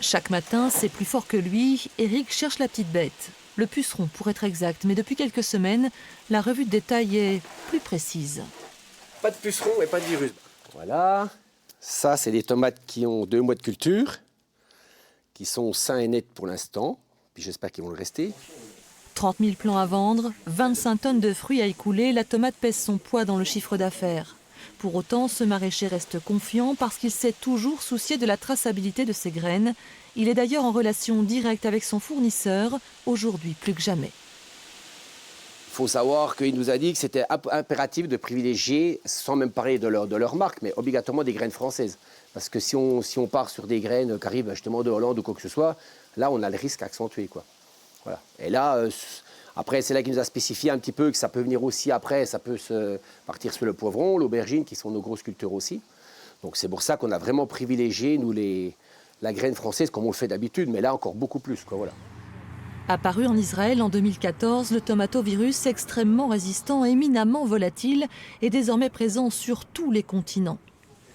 Chaque matin, c'est plus fort que lui, Eric cherche la petite bête. Le puceron pour être exact, mais depuis quelques semaines, la revue de détail est plus précise. Pas de puceron et pas de virus. Voilà, ça c'est des tomates qui ont 2 mois de culture, qui sont sains et nets pour l'instant, puis j'espère qu'ils vont le rester. 30 000 plants à vendre, 25 tonnes de fruits à écouler, la tomate pèse son poids dans le chiffre d'affaires. Pour autant, ce maraîcher reste confiant parce qu'il s'est toujours soucié de la traçabilité de ses graines. Il est d'ailleurs en relation directe avec son fournisseur, aujourd'hui plus que jamais. Il faut savoir qu'il nous a dit que c'était impératif de privilégier, sans même parler de leur marque, mais obligatoirement des graines françaises. Parce que si on part sur des graines qui arrivent justement de Hollande ou quoi que ce soit, là on a le risque accentué, quoi. Voilà. Et là, après c'est là qu'il nous a spécifié un petit peu que ça peut venir aussi après, ça peut partir sur le poivron, l'aubergine, qui sont nos grosses cultures aussi. Donc c'est pour ça qu'on a vraiment privilégié, nous, la graine française comme on le fait d'habitude, mais là encore beaucoup plus, quoi, voilà. Apparu en Israël en 2014, le tomatovirus, extrêmement résistant, éminemment volatile, est désormais présent sur tous les continents.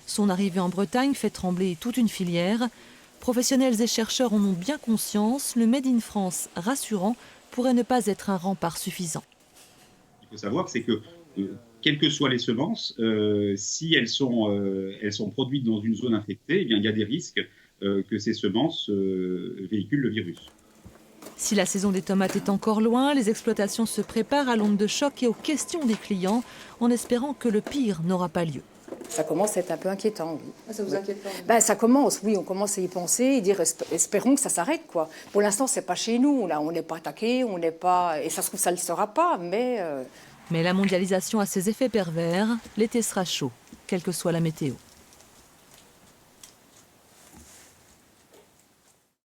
Son arrivée en Bretagne fait trembler toute une filière. Professionnels et chercheurs en ont bien conscience, le Made in France rassurant pourrait ne pas être un rempart suffisant. Il faut savoir, c'est que quelles que soient les semences, si elles sont produites dans une zone infectée, eh bien, il y a des risques que ces semences véhiculent le virus. Si la saison des tomates est encore loin, les exploitations se préparent à l'onde de choc et aux questions des clients, en espérant que le pire n'aura pas lieu. Ça commence à être un peu inquiétant. Oui. Ah, ça vous inquiète pas? Ça commence, oui, on commence à y penser et dire espérons que ça s'arrête, quoi. Pour l'instant, c'est pas chez nous, là, on n'est pas attaqué, on n'est pas, et ça se trouve ça le sera pas, mais. Mais la mondialisation a ses effets pervers. L'été sera chaud, quelle que soit la météo.